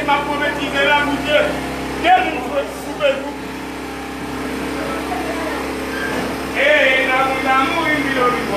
si ma prophétisé là, mon Dieu. Quel monde souper vous. Et l'amour, il me le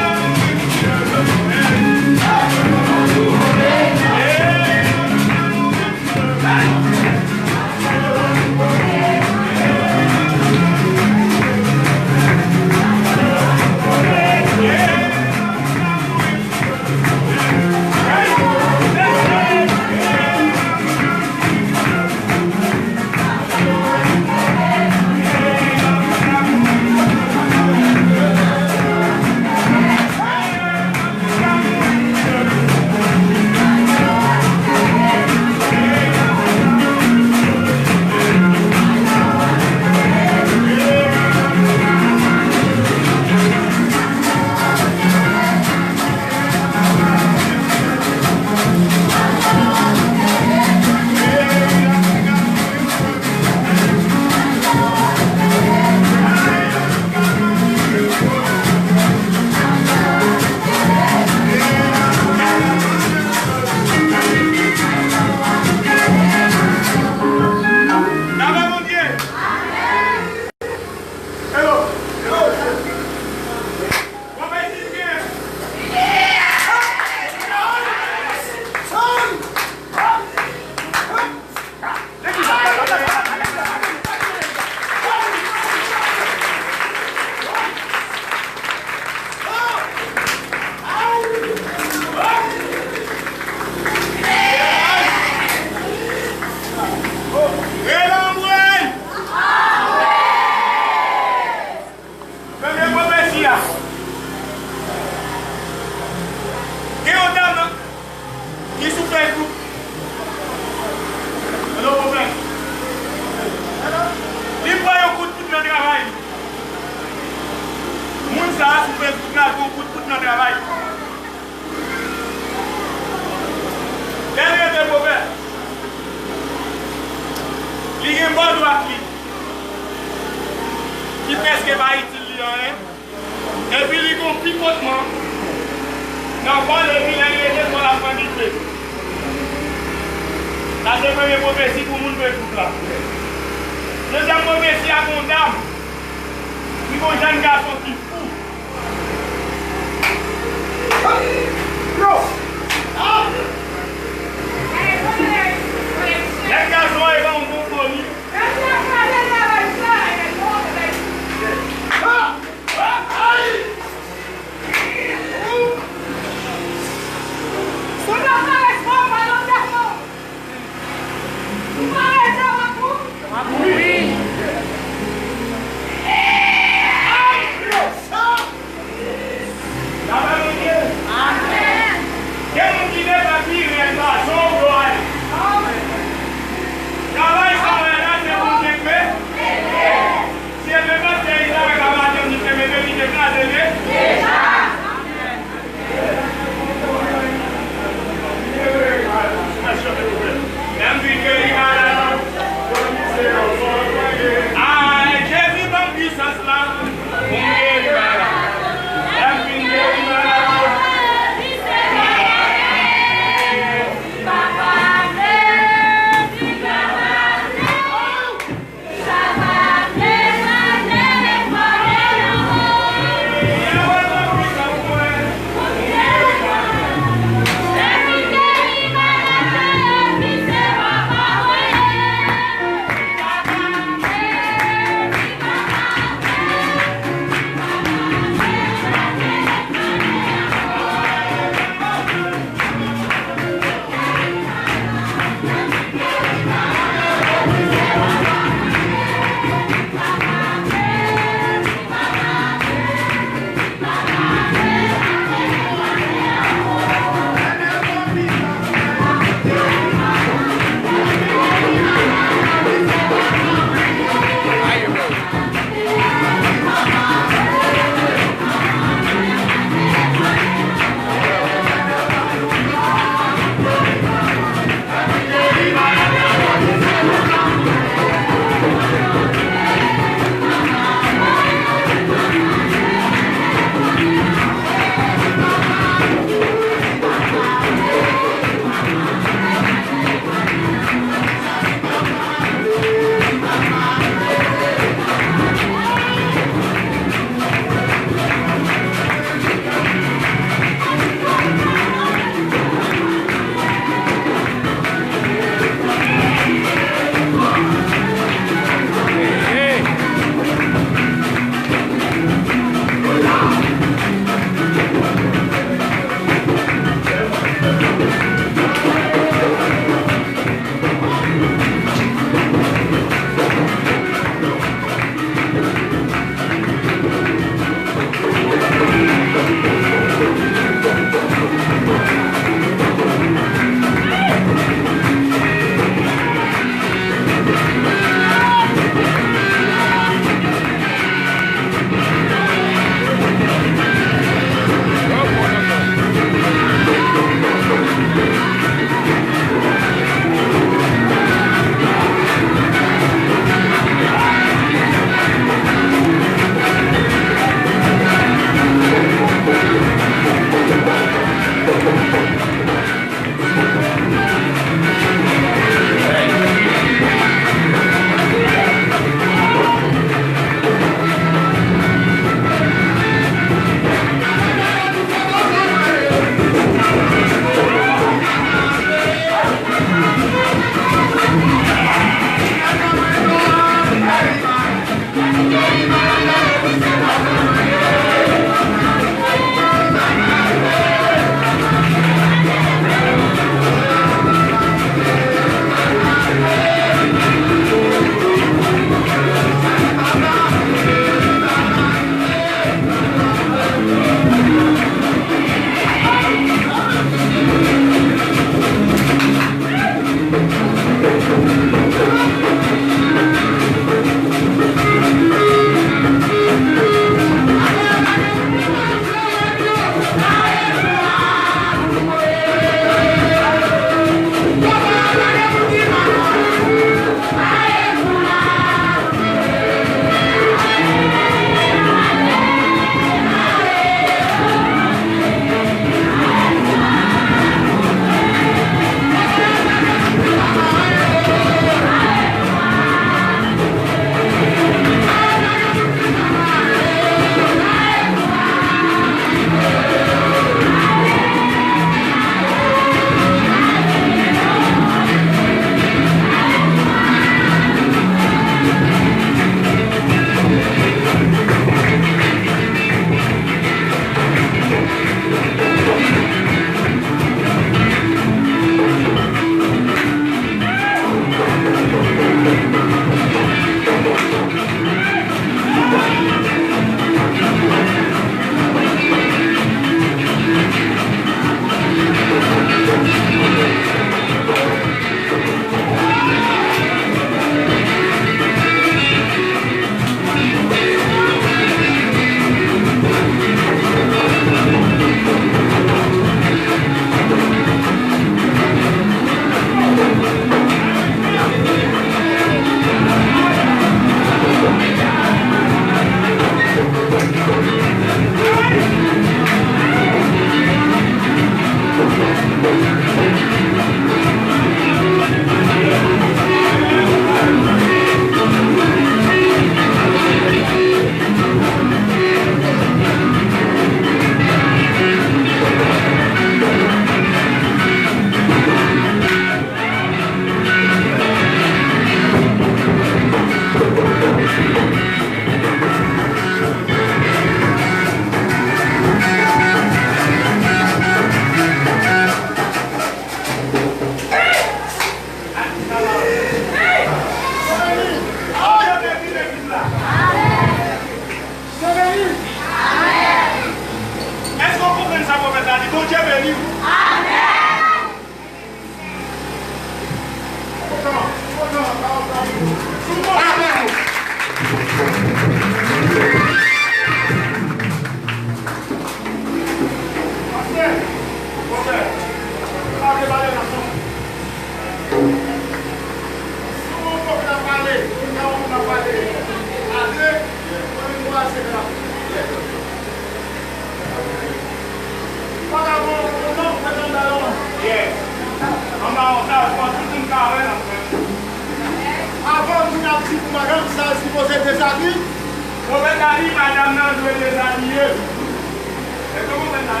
Si vous madame, ça, si vous êtes déshabillé, vous êtes habillé, madame, non, je vais déshabiller. Et comment vous êtes là?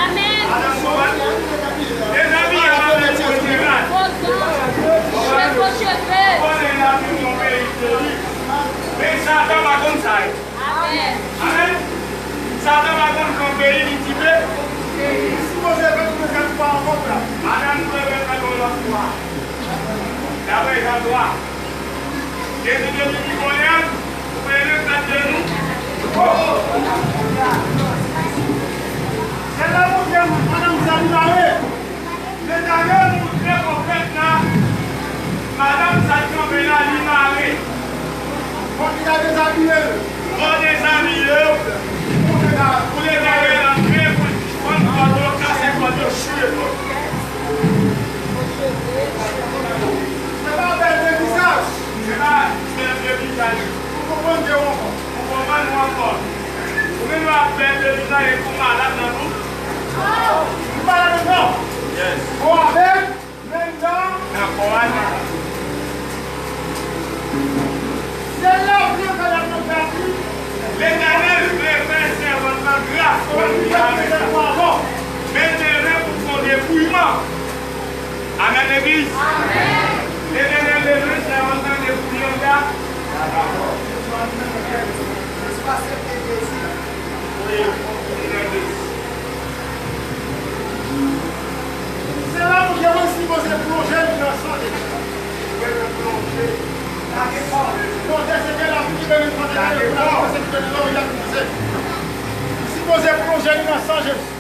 Amen. Madame, vous êtes déshabillé, madame, vous êtes général. Mais Satan va comme ça. Amen. Amen. Satan va comme son pays, il dit si vous êtes déshabillé, pas en compte là. madame, vous êtes dans l'autre foi. D'abord, il a droit. Jésus dit qu'il faut rien, vous pouvez le faire de nous. C'est là où madame Sali Maré. Les derniers nous très prophètes là, madame Satan veut la limarrer. Quand il a déshabillé, On déshabille, pour les garder l'entrée, pour prendre votre casser votre chute. c'est pas belle de visage. C'est là, c'est un visage. Vous comprenez que Vous comprenez encore. Vous pouvez nous appeler le visage et pour malade dans nous. vous parlez maintenant. Yes. Bon, avec, maintenant, Encore un. c'est là où il y a la photographie. L'Éternel veut faire servement grâce pour nous avec ça. Maintenant, pour son dépouillement. Amen, l'église. L'Éternel veut servement dépouillement là. C'est là où il y a aussi vos plongés dans le sang. Si vous êtes plongé dans le sang, Jésus.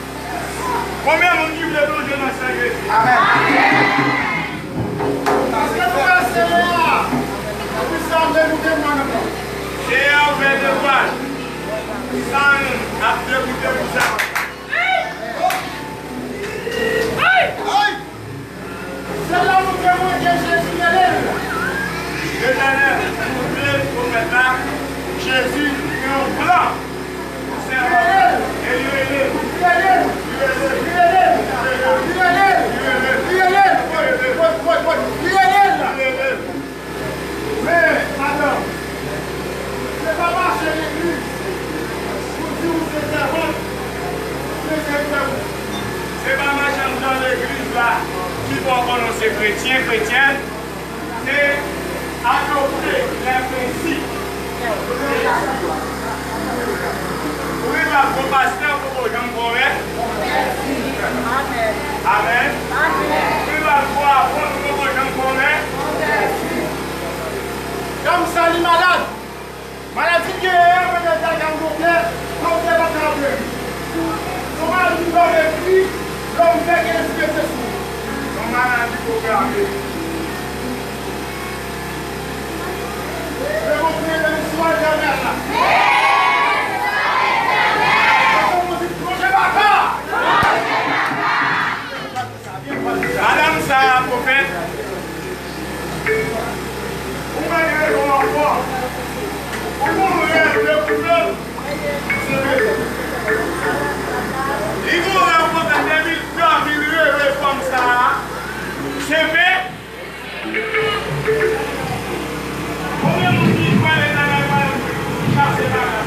Combien mon Dieu veut plonger dans sa vie? Parce que nous passons là. Nous sommes de nous demander. J'ai ouvert le voile. Sans après vous de ça. C'est là où témoin que Jésus est là. L'Éternel, vous voulez vous mettre là. Jésus est en blanc. Et lui est là. Mais, madame, c'est pas marcher l'église. Vous dites vous êtes servante. C'est pas marchand dans l'église là qui vont prononcer chrétienne. C'est adopter les principes. Oui, ma bon pasteur, pour que j'en correct. Amen. Oui, ma foi, pour que j'en correct. Comme ça, il est malade. Maladie qui est un peu de temps dans le cœur, comme c'est pas grave. Son maladie dans les filles, comme fait qu'elle est spéciale. Son maladie programmée. Je vous prie de l'histoire éternelle là. Madame Sarah, prophète. Vous m'avez comment voir. Comment vous avez le problème? Il vous rencontre des mille comme ça. C'est vrai. Combien vous dites quoi les animaux? C'est pas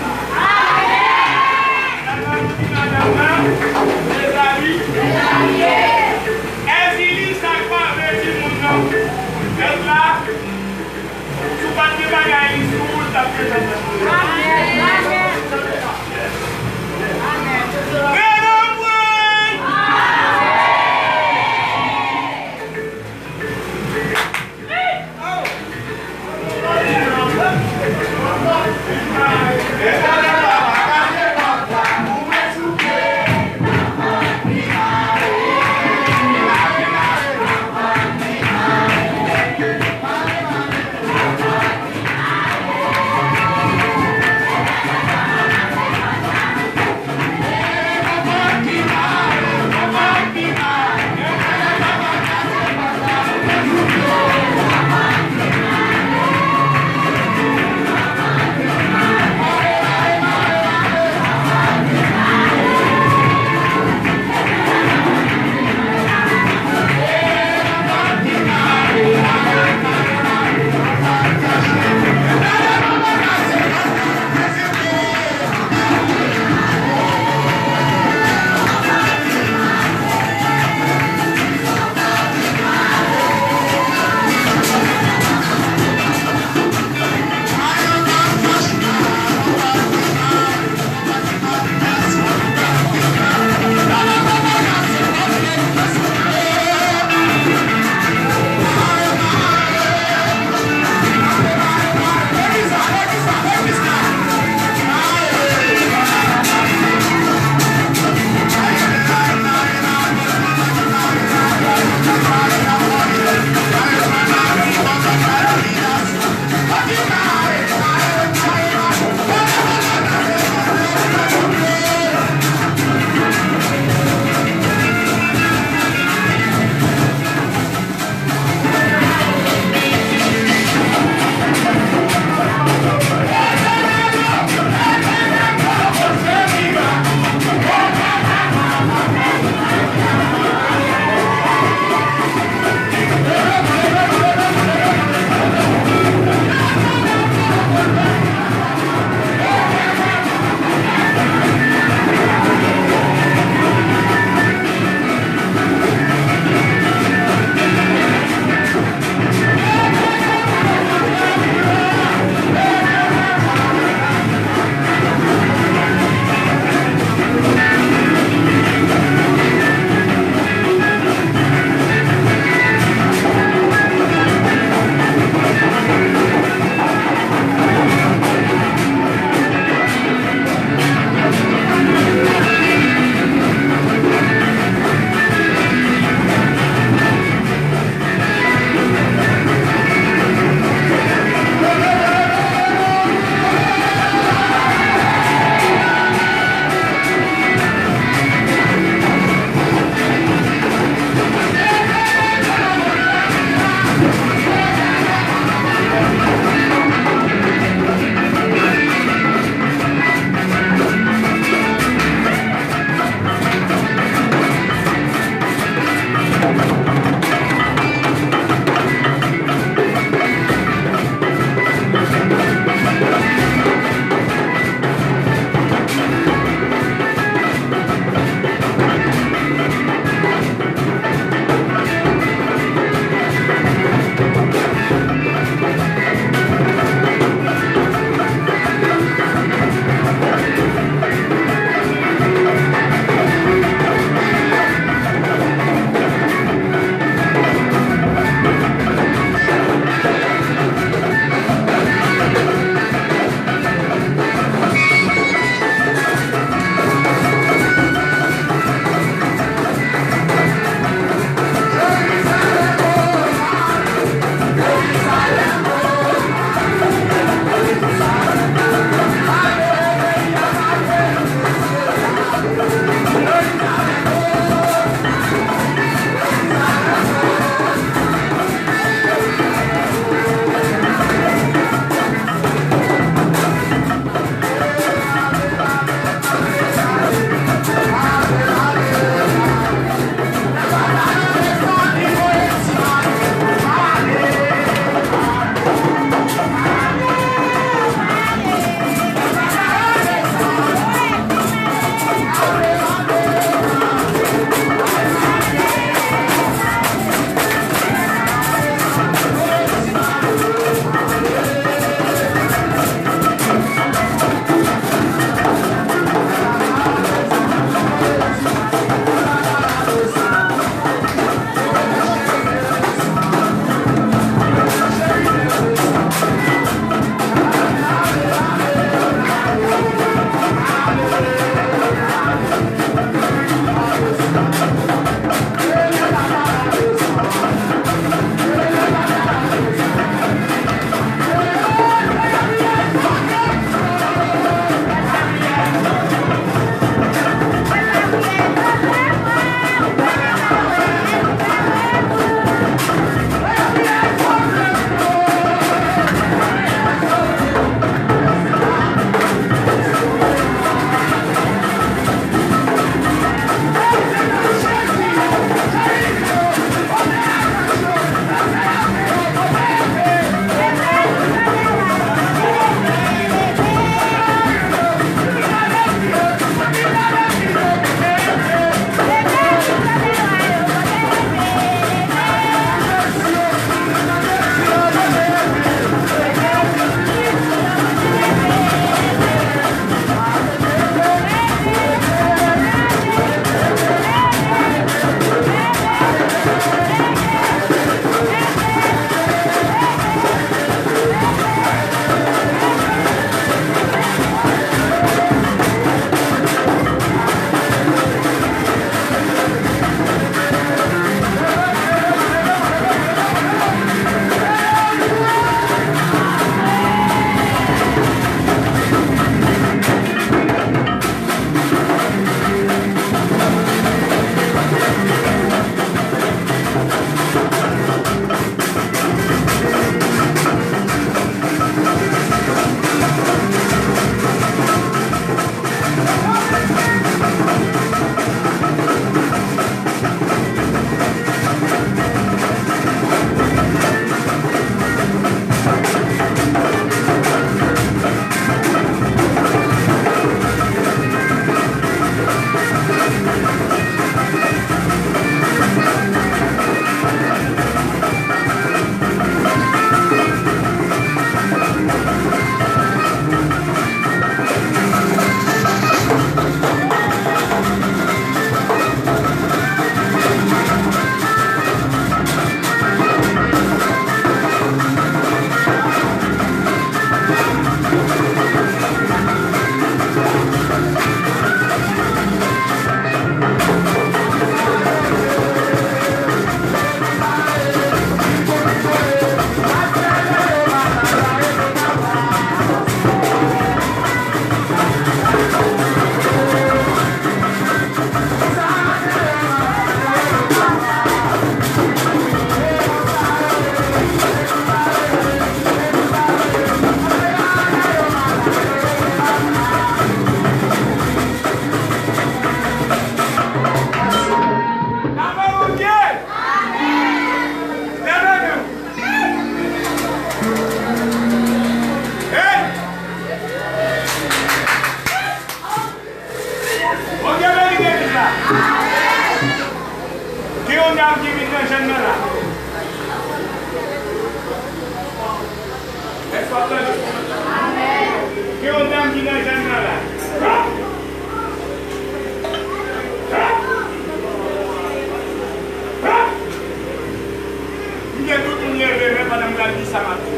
Bien tout le monde levé, mais pendant que la vie ça m'a dit.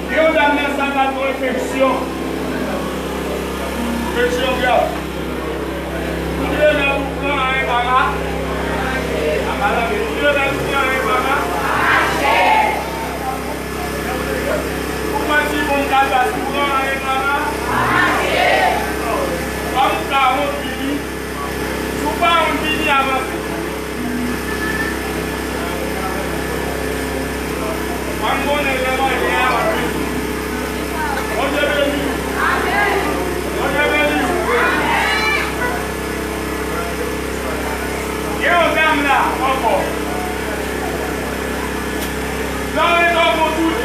Dieu a amené ça dans ton réflexion. Réflexion grave. Dieu a mis pour prendre un baba. Dieu a mis pour prendre un baba. Comment si mon gars pour prendre un baba? Comme ça, on dit, souvent on dit avancer. Quand on est vraiment bien avancé, on est béni. On est béni. Et on aime là, encore. Là, on est dans mon tout.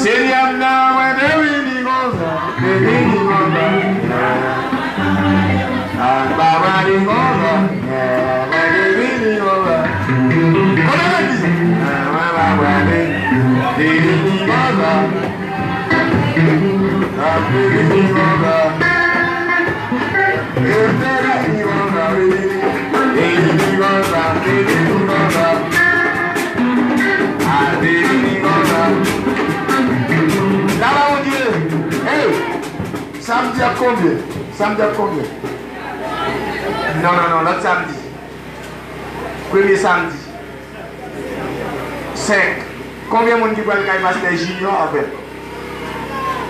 Seigneur, now the winning over, the winning over. And Baba the over, the winning over. Come on, Baba the winning over. I'm the winning over. The winning over, the winning over, the winning over. I'm the winning over. Là-bas, on dit, hey, samedi à combien? Samedi à combien? Non, l'autre samedi. Premier samedi. 5. Combien de monde qui va le pasteur Junior avec?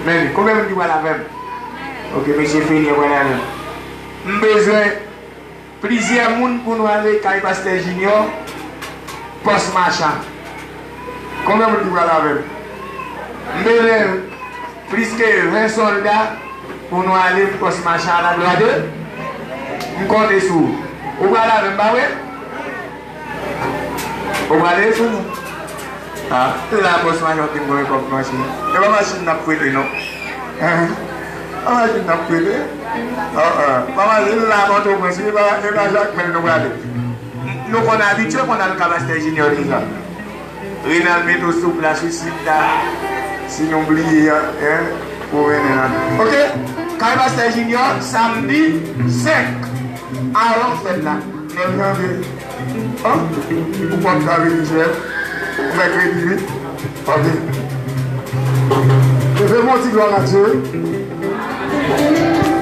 Mais combien de monde qui va avec? Ok, monsieur Fini, voilà. Nous avons besoin de plusieurs monde pour nous aller à pasteur Junior post-marchand. Combien de monde qui va avec? Mais plus que 20 soldats pour nous aller pour ce machin à la droite. Nous comptons sur vous. Vous allez avec moi, oui? Vous allez sur nous? Ah, c'est la poste machin qui me comme machine. Et la machine n'a pas prêté, non? La machine n'a pas prêté. La machine n'a pas prêté. Et la Jacques, mais nous allons. Nous sommes habitués qu'on a le capacité junior déjà. Rénal met au souple la suicide. Si nous oublions, pour venir là. Ok? Pasteur Junior, samedi 5. Alors, faites là. Pourquoi vous avez dit chef? Mercredi 8. Ok. Levez mon Dieu, gloire à Dieu.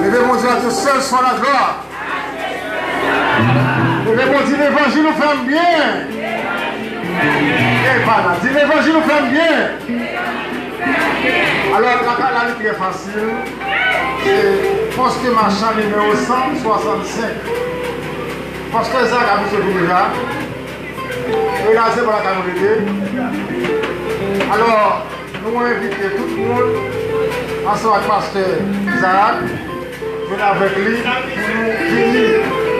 Levez mon Dieu à Dieu, seul soit la gloire. Levez mon Dieu, l'évangile nous fait bien. Et voilà, dis l'évangile nous fait bien. Alors, la vie est très facile. C'est poste marchand numéro 165. Parce que ça a vu ce déjà. Et là, c'est pour la communauté. Alors, nous allons inviter tout le monde, ensemble avec le pasteur Isaac, venir avec lui pour nous finir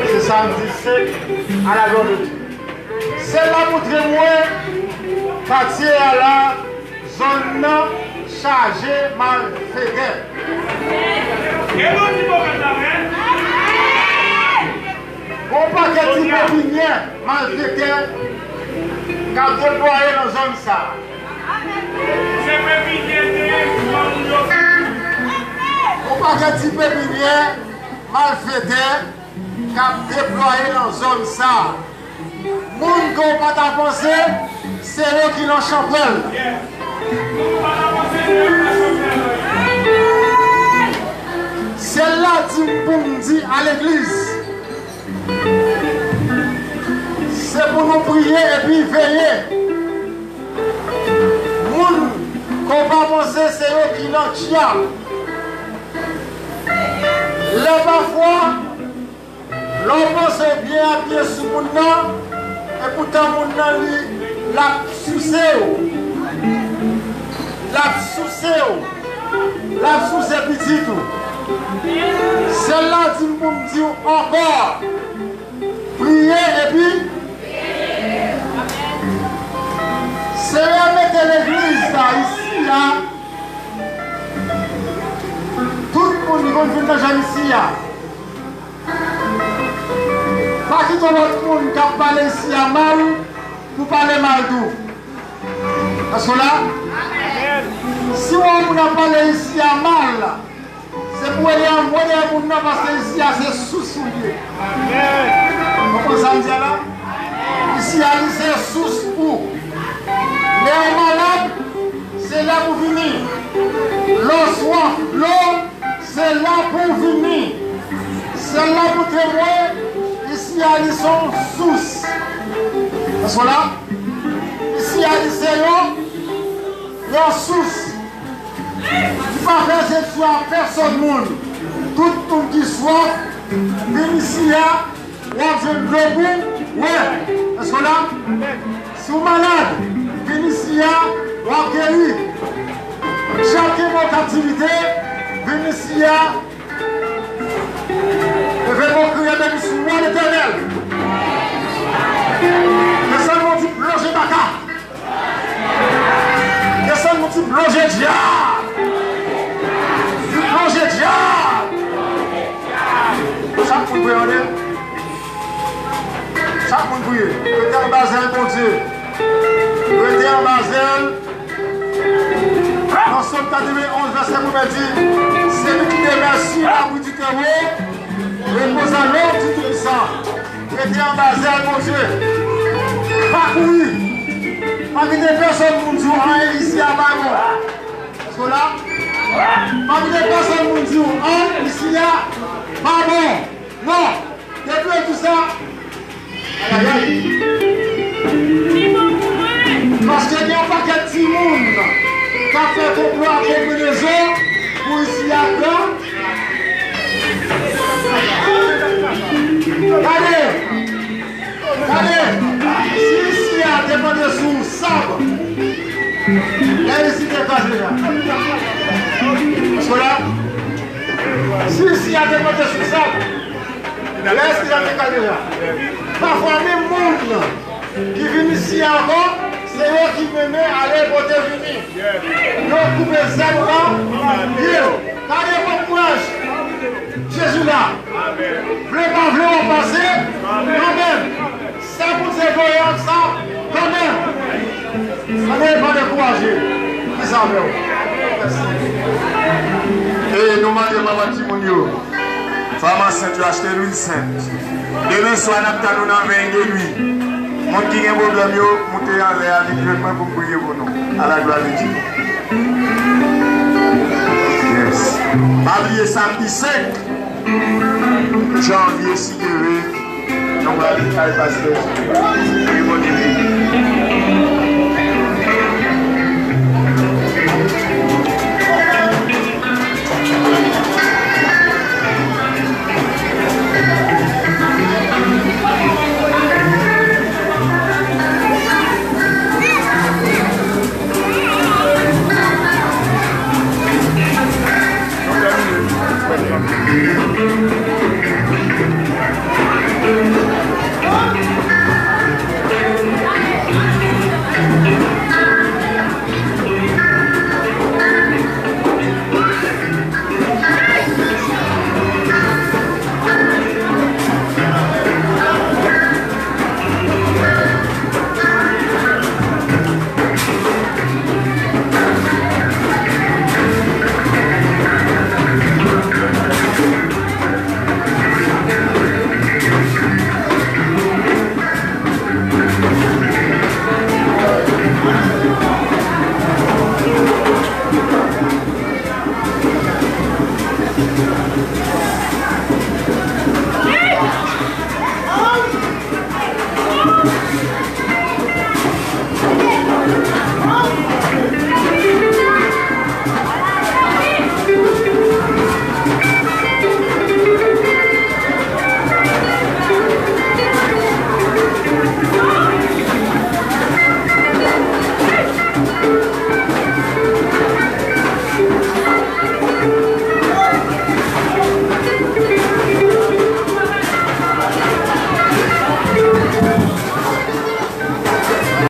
ce samedi 7 à la gloire de Dieu. C'est là pour témoin, partir à la zone chargée malfaitée. Bon paquet de pépinières malfaitées qui a déployé dans la zone ça. Bon paquet de pépinières malfaitées qui a déployé dans la zone ça. Moun qu'on pas ta pensée, c'est eux qui l'ont chapelle. C'est là pour nous dire à l'église. C'est pour nous prier et puis veiller. Moun qu'on pas penser, c'est eux qui l'ont chapelle. Là parfois, l'on pense bien à pied sous mon nom. Et pourtant, mon nom, la sous-séo. La sous-séo. La sous-séo. Celle-là, dit pour me dire encore. Prier et puis. C'est remettre l'église là, ici, là. Tout le monde qui vient dans la ici, là. Pas que tout le monde qui parle ici à mal, pour parler mal tout. Parce que là, si on a parlé ici à mal, c'est pour aller envoyer un monde parce que ici c'est sous-souillé. Vous comprenez ça, là? Ici c'est sous-pour. Les malades, c'est là pour venir. L'eau soif, l'eau, c'est là pour venir. C'est là pour témoigner. Ici, ils sont sous. Parce que là, ici, ils sont sous. Il ne faut pas faire cette soif à personne. Tout le monde qui soif, vient ici, on a besoin de l'eau. Ouais. Parce que là, si vous êtes malade, venez ici, on a guéri. Chaque captivité, venez ici, et venez crier même sur moi l'éternel. Les seuls vont dire, logez ma carte. Les seuls vont dire, Si plongé diable. Si plongé diable. Chaque monde peut en est. Chaque monde peut. Mettez en basel, mon Dieu. Mettez en basel. Dans Somme 91, verset 1 dit, c'est lui qui demeure sur la boue du terreau, repose à l'homme du Tout-Puissant. Mettez en basel, mon Dieu. Pas courir. Pas que des personnes qui nous disent ici à Baron. Parce que là, pas que des personnes qui nous disent ici à Baron. Non. Depuis tout ça. Aïe, aïe. Parce qu'il y a un paquet de petits monde qui a fait complot avec les combinaisons pour ici à Blanc. Regardez. Regardez. Si ici à dépendre sous sable, là ici c'est pas déjà. Parce que là, si ici à dépendre sous sable, là ici c'est pas déjà. Parfois même monde qui vient ici encore, c'est eux qui me mettent à aller voter venir. Nous coupons les ailes là, regardez mon courage. Jésus là, voulez pas vouloir en passer, quand même. Ça pour ces voyants, ça, quand même. Ça n'est pas découragé. Qui ça veut? Et nous demandons Maman Timonio, femme enceinte, tu as acheté l'huile sainte. Demain soir, nous allons dans 20 aiguilles. Mon qui a un problème, montez en l'air avec le main pour prier pour nous. À la gloire de Dieu. Yes. Oubliez samedi 5 janvier, si Dieu veut. Nous allons aller à pasteur. Thank you.